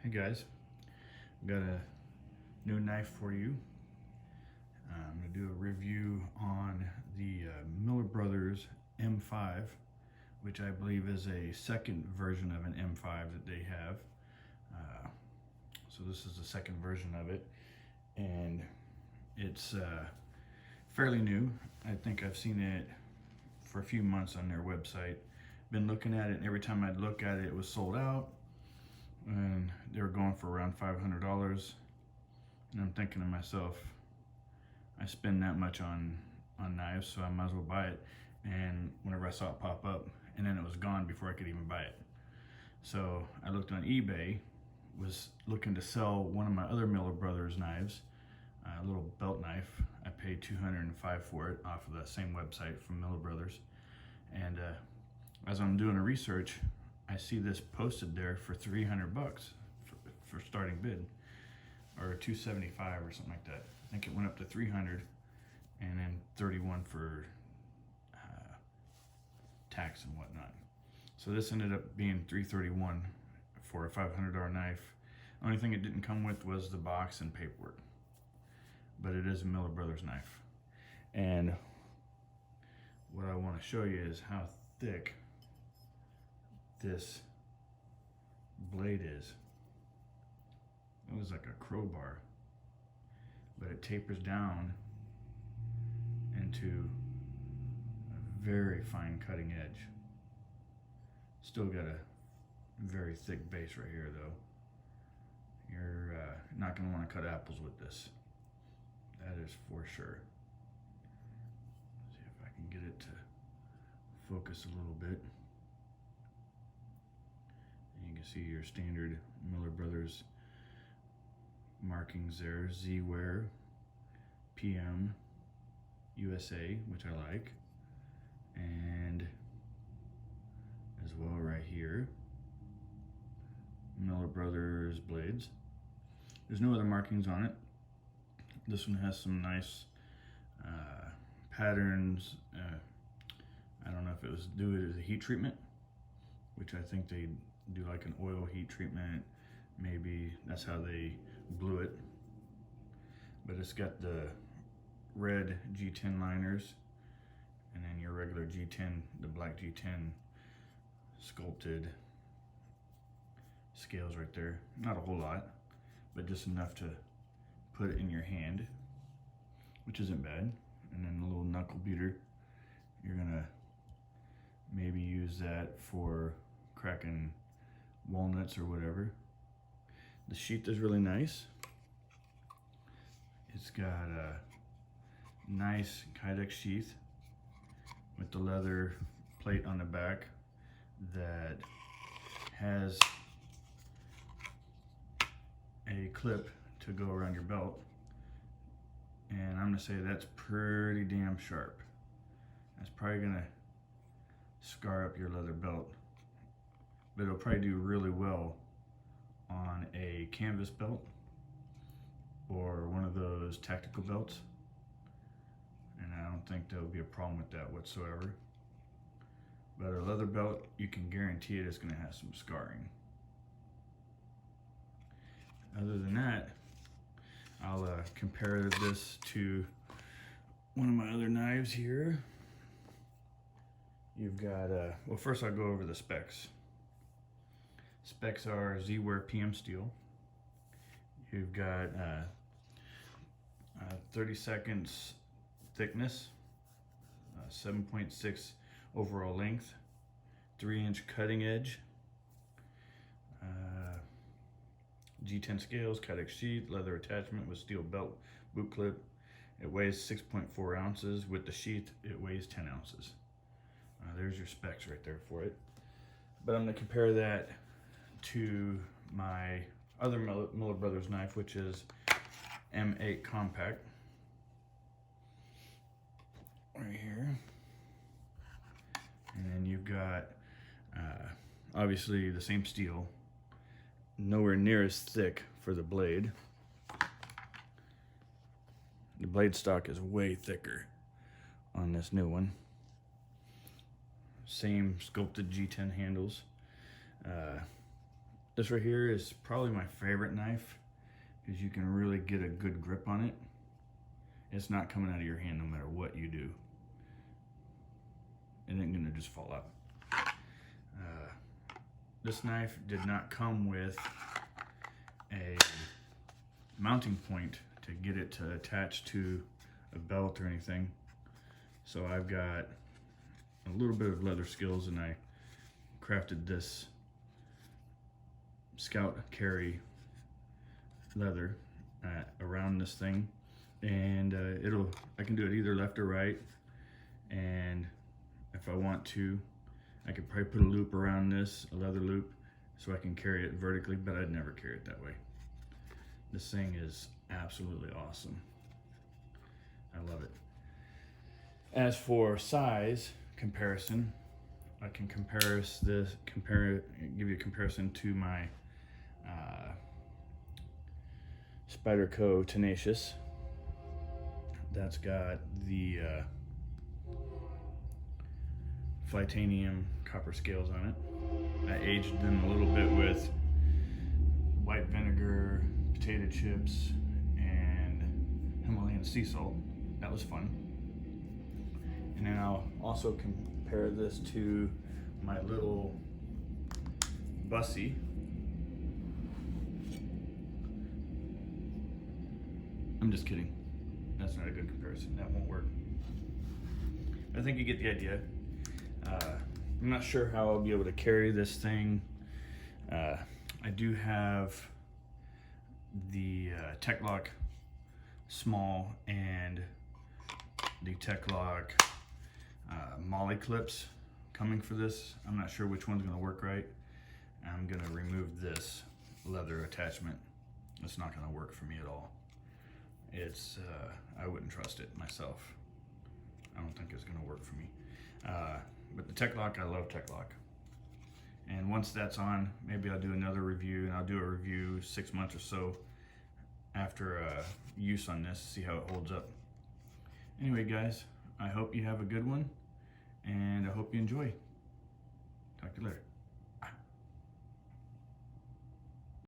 Hey guys, got a new knife for you. I'm going to do a review on the Miller Brothers M5, which I believe is a second version of an M5 that they have. So this is the second version of it, and it's fairly new. I think I've seen it for a few months on their website. Been looking at it, and every time I'd look at it, it was sold out. And they were going for around $500, and I'm thinking to myself, I spend that much on knives, so I might as well buy it. And whenever I saw it pop up, and then it was gone before I could even buy it. So I looked on eBay, was looking to sell one of my other Miller Brothers knives, a little belt knife. I paid $205 for it off of that same website from Miller Brothers. And as I'm doing a research, I see this posted there for 300 bucks for starting bid, or 275 or something like that. I think it went up to 300 and then 31 for tax and whatnot. So this ended up being 331 for a $500 knife. Only thing it didn't come with was the box and paperwork, but it is a Miller Brothers knife. And what I want to show you is how thick this blade is. It was like a crowbar, but it tapers down into a very fine cutting edge. Still got a very thick base right here though. You're not going to want to cut apples with this. That is for sure. Let's see if I can get it to focus a little bit. You can see your standard Miller Brothers markings there, Z-Wear, PM, USA, which I like, and as well right here, Miller Brothers blades. There's no other markings on it. This one has some nice patterns. I don't know if it was due to a heat treatment, which I think they do like an oil heat treatment. Maybe that's how they blew it. But it's got the red G10 liners, and then your regular G10, the black G10 sculpted scales right there. Not a whole lot, but just enough to put it in your hand, which isn't bad. And then a little knuckle beater. You're gonna maybe use that for cracking walnuts or whatever. The sheath is really nice. It's got a nice Kydex sheath with the leather plate on the back that has a clip to go around your belt. And I'm gonna say that's pretty damn sharp. That's probably gonna scar up your leather belt, but it'll probably do really well on a canvas belt or one of those tactical belts, and I don't think there'll be a problem with that whatsoever. But a leather belt, you can guarantee it's going to have some scarring. Other than that, I'll compare this to one of my other knives here. You've got, well, first I'll go over the specs. Specs are Z-Wear PM steel. You've got 30 seconds thickness, 7.6 overall length, 3-inch cutting edge, G10 scales, Kydex sheath, leather attachment with steel belt boot clip. It weighs 6.4 ounces. With the sheath, it weighs 10 ounces. There's your specs right there for it. But I'm going to compare that to my other Miller Brothers knife, which is M8 Compact, right here. And then you've got obviously the same steel, nowhere near as thick for the blade. The blade stock is way thicker on this new one. Same sculpted G10 handles. This right here is probably my favorite knife because you can really get a good grip on it. It's not coming out of your hand no matter what you do. It ain't gonna just fall out. This knife did not come with a mounting point to get it to attach to a belt or anything. So I've got a little bit of leather skills, and I crafted this Scout carry leather around this thing, and I can do it either left or right, and if I want to I could probably put a loop around this, a leather loop, so I can carry it vertically, but I'd never carry it that way. This thing is absolutely awesome. I love it. As for size comparison, I can give you a comparison to my Spyderco Tenacious. That's got the Titanium copper scales on it. I aged them a little bit with white vinegar, potato chips, and Himalayan sea salt. That was fun. And then I'll also compare this to my little Bussy. I'm just kidding. That's not a good comparison. That won't work. I think you get the idea. I'm not sure how I'll be able to carry this thing. I do have the Techlock small and the Techlock Molly clips coming for this. I'm not sure which one's going to work right. I'm going to remove this leather attachment. It's not going to work for me at all. I wouldn't trust it myself. I don't think it's going to work for me. But the Techlock, I love Techlock. And once that's on, maybe I'll do another review, and I'll do a review 6 months or so after use on this, see how it holds up. Anyway, guys, I hope you have a good one, and I hope you enjoy. Talk to you later.